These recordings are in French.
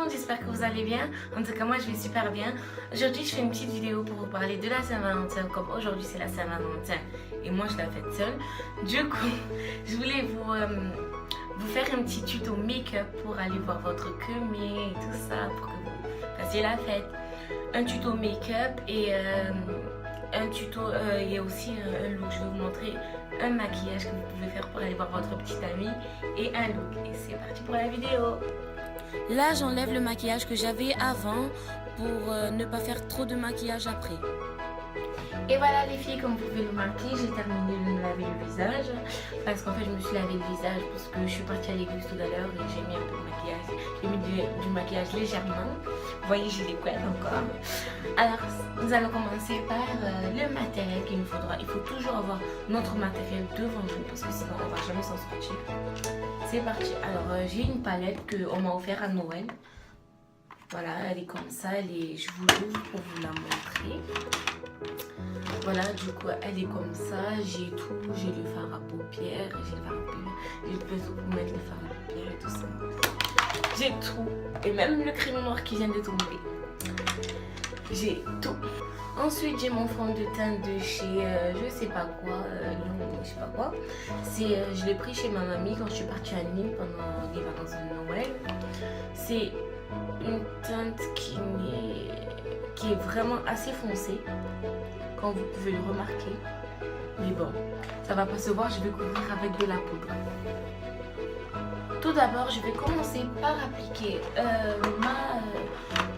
monde, j'espère que vous allez bien. En tout cas, moi je vais super bien. Aujourd'hui, je fais une petite vidéo pour vous parler de la Saint-Valentin. Comme aujourd'hui, c'est la Saint-Valentin et moi je la fête seule. Du coup, je voulais vous faire un petit tuto make-up pour aller voir votre queue et tout ça pour que vous fassiez la fête. Un tuto make-up et un tuto, il y a aussi un look. Je vais vous montrer un maquillage que vous pouvez faire pour aller voir votre petite amie et un look. Et c'est parti pour la vidéo. Là, j'enlève le maquillage que j'avais avant pour ne pas faire trop de maquillage après. Et voilà les filles, comme vous pouvez le remarquer, j'ai terminé de me laver le visage parce qu'en fait je me suis lavé le visage parce que je suis partie à l'église tout à l'heure et j'ai mis un peu de maquillage, j'ai mis du maquillage légèrement. Vous voyez, j'ai les couettes encore. Alors nous allons commencer par le matériel qu'il nous faudra. Il faut toujours avoir notre matériel devant nous parce que sinon on va jamais s'en sortir. C'est parti. Alors j'ai une palette qu'on m'a offert à Noël. Voilà, elle est comme ça, je vous l'ouvre pour vous la montrer. Voilà, du coup, elle est comme ça. J'ai tout. J'ai le fard à paupières. J'ai le fard à paupières. J'ai le pinceau pour mettre le fard à paupières et tout ça. J'ai tout. Et même le crayon noir qui vient de tomber. J'ai tout. Ensuite, j'ai mon fond de teint de chez je sais pas quoi. Je sais pas quoi. Je l'ai pris chez ma mamie quand je suis partie à Nîmes pendant les vacances de Noël. C'est une teinte qui est vraiment assez foncée, comme vous pouvez le remarquer, mais bon, ça va pas se voir, je vais couvrir avec de la poudre. Tout d'abord, je vais commencer par appliquer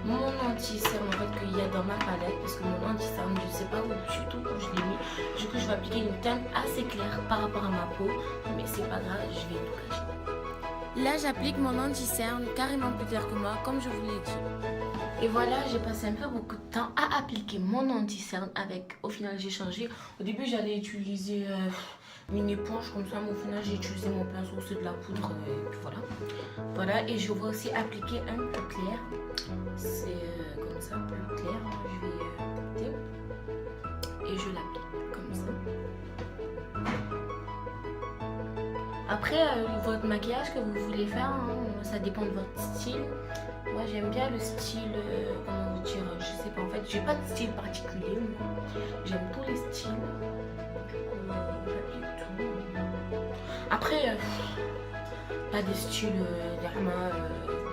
mon anti-cerne en fait, qu'il y a dans ma palette, parce que mon anti-cerne, je sais pas où du tout où je l'ai mis. Du coup, je vais appliquer une teinte assez claire par rapport à ma peau, mais c'est pas grave, je vais tout cacher. Là, j'applique mon anti-cerne carrément plus clair que moi, comme je vous l'ai dit. Et voilà, j'ai passé un peu beaucoup de temps à appliquer mon anti-cerne avec, au final j'ai changé. Au début j'allais utiliser une éponge comme ça, mais au final j'ai utilisé mon pinceau, c'est de la poudre et puis voilà. Voilà, et je vais aussi appliquer un peu clair. C'est comme ça, plus clair. Je vais appliquer et je l'applique comme ça. Après, votre maquillage que vous voulez faire, hein, ça dépend de votre style. Moi j'aime bien le style, comment vous dire, je sais pas en fait, j'ai pas de style particulier, moi. J'aime tous les styles. J'applique tout. Après, pas des styles vraiment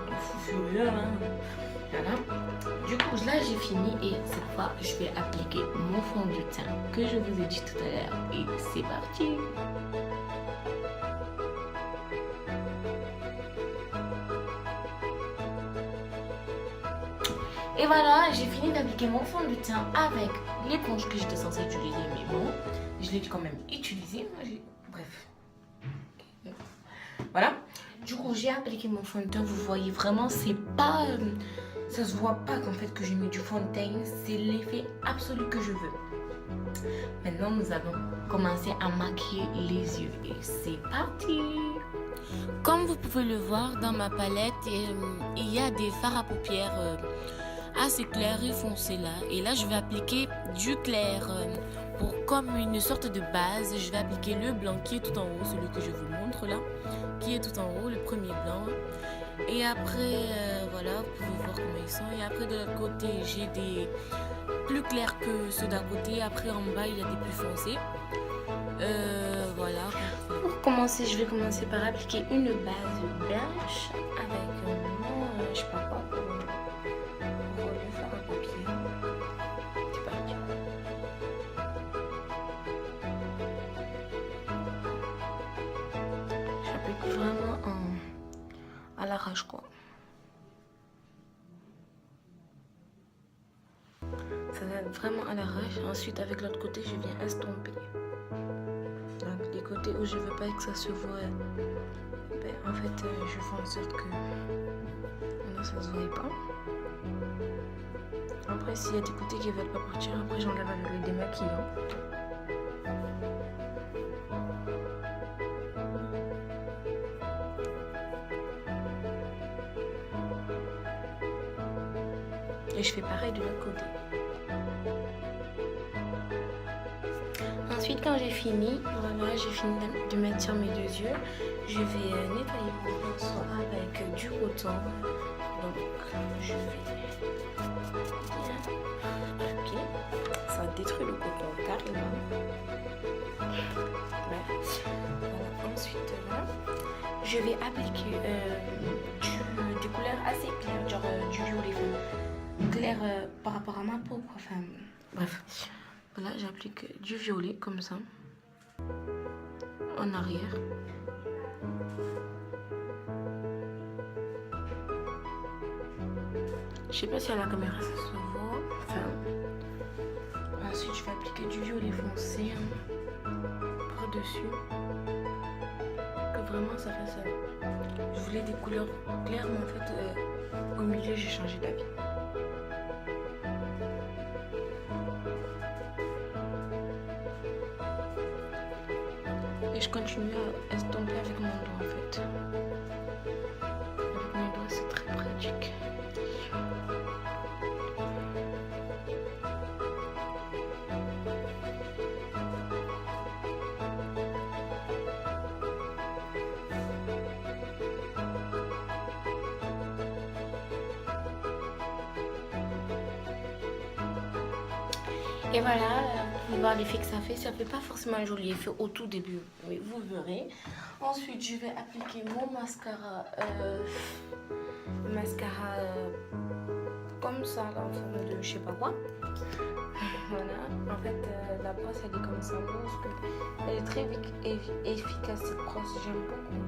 de fou furieux, hein. Voilà. Du coup là j'ai fini et cette fois je vais appliquer mon fond de teint que je vous ai dit tout à l'heure. Et c'est parti. Et voilà, j'ai fini d'appliquer mon fond de teint avec l'éponge que j'étais censée utiliser, mais bon, je l'ai quand même utilisé. Bref. Voilà. Du coup, j'ai appliqué mon fond de teint. Vous voyez vraiment, c'est pas... ça se voit pas qu'en fait que j'ai mis du fond de teint. C'est l'effet absolu que je veux. Maintenant, nous allons commencer à maquiller les yeux. Et c'est parti! Comme vous pouvez le voir dans ma palette, il y a des fards à paupières assez clair et foncé là, et là je vais appliquer du clair pour comme une sorte de base. Je vais appliquer le blanc qui est tout en haut, celui que je vous montre là, qui est tout en haut, le premier blanc, et après voilà, vous pouvez voir comment ils sont. Et après de l'autre côté j'ai des plus clairs que ceux d'à côté. Après en bas il y a des plus foncés. Voilà. Pour commencer, je vais commencer par appliquer une base blanche avec mon je sais pas quoi. Vraiment à l'arrache quoi. Ça va vraiment à l'arrache. Ensuite avec l'autre côté je viens estomper. Donc les côtés où je veux pas que ça se voit, ben, en fait je fais en sorte que là ça se voit pas. Après s'il y a des côtés qui veulent pas partir, après j'enlève avec le démaquillant. Et je fais pareil de l'autre côté. Ensuite, quand j'ai fini, voilà, j'ai fini de mettre sur mes deux yeux, je vais nettoyer mon pinceau avec du coton Donc je vais bien appliquer. Ça détruit le coton carrément. Ouais. Voilà. Ensuite là, je vais appliquer des couleurs assez claires, genre du violet clair par rapport à ma peau. Enfin bref. Voilà, j'applique du violet comme ça en arrière. Je sais pas si à la caméra ça se voit. Enfin, ensuite je vais appliquer du violet foncé par-dessus. Que vraiment ça fasse. Je voulais des couleurs claires, mais en fait au milieu j'ai changé d'avis. Et je continue à estomper avec mon doigt en fait. Avec mes doigts c'est très pratique. Et voilà, vous pouvez voir l'effet que ça fait pas forcément un joli effet au tout début, mais vous verrez. Ensuite, je vais appliquer mon mascara, comme ça, là, en forme de je sais pas quoi. Voilà, en fait, la brosse, elle est comme ça, elle est très efficace, cette brosse, j'aime beaucoup.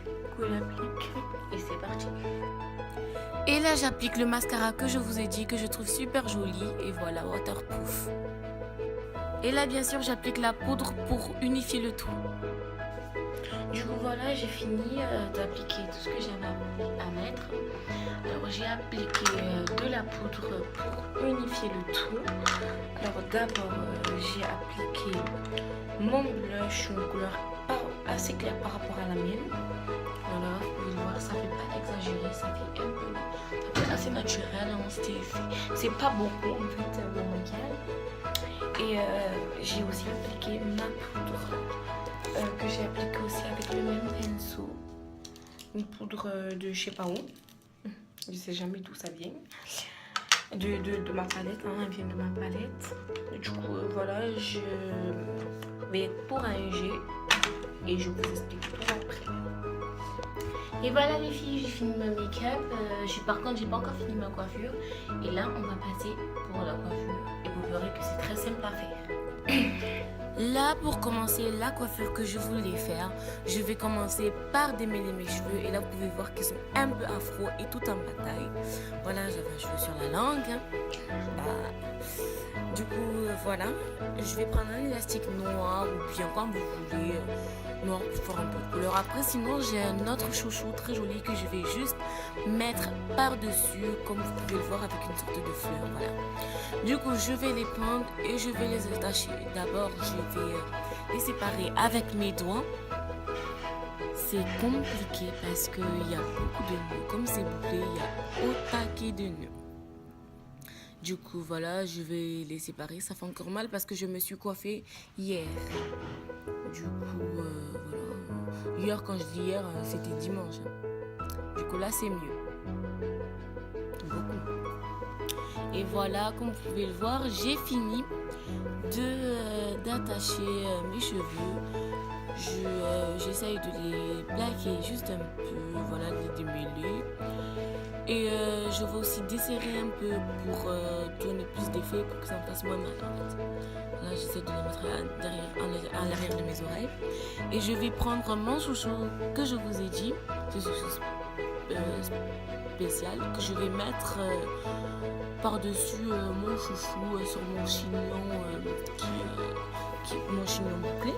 Du coup, j'applique et c'est parti. Et là, j'applique le mascara que je vous ai dit, que je trouve super joli. Et voilà, waterproof. Et là, bien sûr, j'applique la poudre pour unifier le tout. Du coup, voilà, j'ai fini d'appliquer tout ce que j'avais à mettre. Alors, j'ai appliqué de la poudre pour unifier le tout. Alors, d'abord, j'ai appliqué mon blush, une couleur assez claire par rapport à la mienne. Voilà, vous pouvez voir, ça fait pas exagéré, ça fait un peu assez naturel, hein, c'est pas beaucoup en fait mon maquillage. Et j'ai aussi appliqué ma poudre que j'ai appliquée aussi avec le même pinceau, une poudre de je sais pas où, je sais jamais d'où ça vient, de ma palette, hein, elle vient de ma palette. Du coup voilà, je vais pour un jet et je vous explique tout après. Et voilà les filles, j'ai fini ma make-up. Par contre, j'ai pas encore fini ma coiffure. Et là, on va passer pour la coiffure. Et vous verrez que c'est très simple à faire. Là, pour commencer la coiffure que je voulais faire, je vais commencer par démêler mes cheveux. Et là, vous pouvez voir qu'ils sont un peu afro et tout en bataille. Voilà, j'avais un cheveu sur la langue. Du coup, voilà. Je vais prendre un élastique noir ou bien comme vous voulez. Noir pour faire un peu de couleur. Après, sinon, j'ai un autre chouchou très joli que je vais juste mettre par-dessus, comme vous pouvez le voir, avec une sorte de fleur. Voilà. Du coup, je vais les prendre et je vais les attacher. D'abord, je vais les séparer avec mes doigts. C'est compliqué parce qu'il y a beaucoup de nœuds. Comme c'est bouclé, il y a au taquet de nœuds. Du coup, voilà, je vais les séparer. Ça fait encore mal parce que je me suis coiffée hier. Du coup, voilà. Hier, quand je dis hier, c'était dimanche. Du coup, là, c'est mieux. Beaucoup. Et voilà, comme vous pouvez le voir, j'ai fini d'attacher mes cheveux. J'essaye de les plaquer juste un peu, voilà, de les démêler. Et je vais aussi desserrer un peu pour donner plus d'effet, pour que ça me fasse moins mal en fait. Là, j'essaie de les mettre à l'arrière de mes oreilles. Et je vais prendre mon chouchou que je vous ai dit, ce chouchou spécial, que je vais mettre par-dessus mon chouchou sur mon chignon, mon chignon bouclé.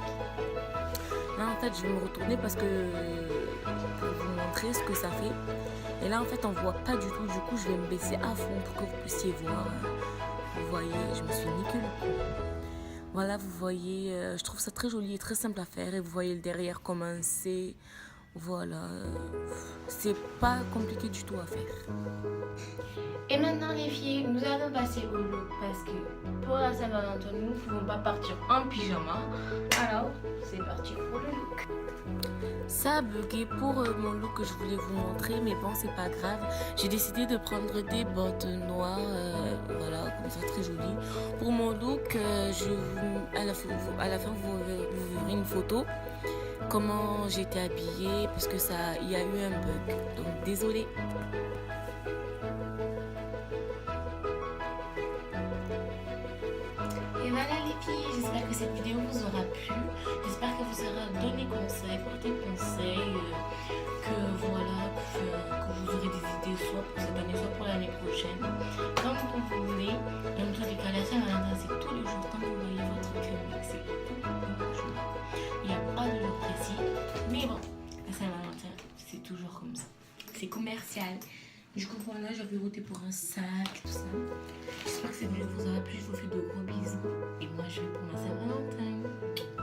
Là, en fait, je vais me retourner parce que pour vous montrer ce que ça fait. Et là, en fait, on ne voit pas du tout. Du coup, je vais me baisser à fond pour que vous puissiez voir. Vous voyez, je me suis niqué le coup. Voilà, vous voyez, je trouve ça très joli et très simple à faire. Et vous voyez le derrière commencer. Voilà, c'est pas compliqué du tout à faire. Et maintenant les filles, nous allons passer au look parce que pour la Saint-Valentin, nous ne pouvons pas partir en pyjama. Alors, c'est parti pour le look. Ça a bugué pour mon look que je voulais vous montrer, mais bon, c'est pas grave. J'ai décidé de prendre des bottes noires, voilà, comme ça, très jolies. Pour mon look, à la fin, vous verrez une photo, comment j'étais habillée, parce que il y a eu un bug. Donc, désolée. Et voilà les filles, j'espère que cette vidéo vous aura plu. J'espère que vous aura donné conseil, porté conseil, que voilà, que vous aurez des idées soit pour cette année, soit pour l'année prochaine. Comme vous voulez. Et en tous les cas, la Saint-Valentin, c'est tous les jours. Comme vous voyez votre cœur, c'est tous les jours. Il n'y a pas de jour précis. Mais bon, la Saint-Valentin, c'est toujours comme ça. C'est commercial. Du coup, voilà, j'avais voté pour un sac, tout ça. J'espère que cette vidéo vous aura plu. Je vous fais de gros bisous. Et moi, je vais pour ma Saint-Valentin.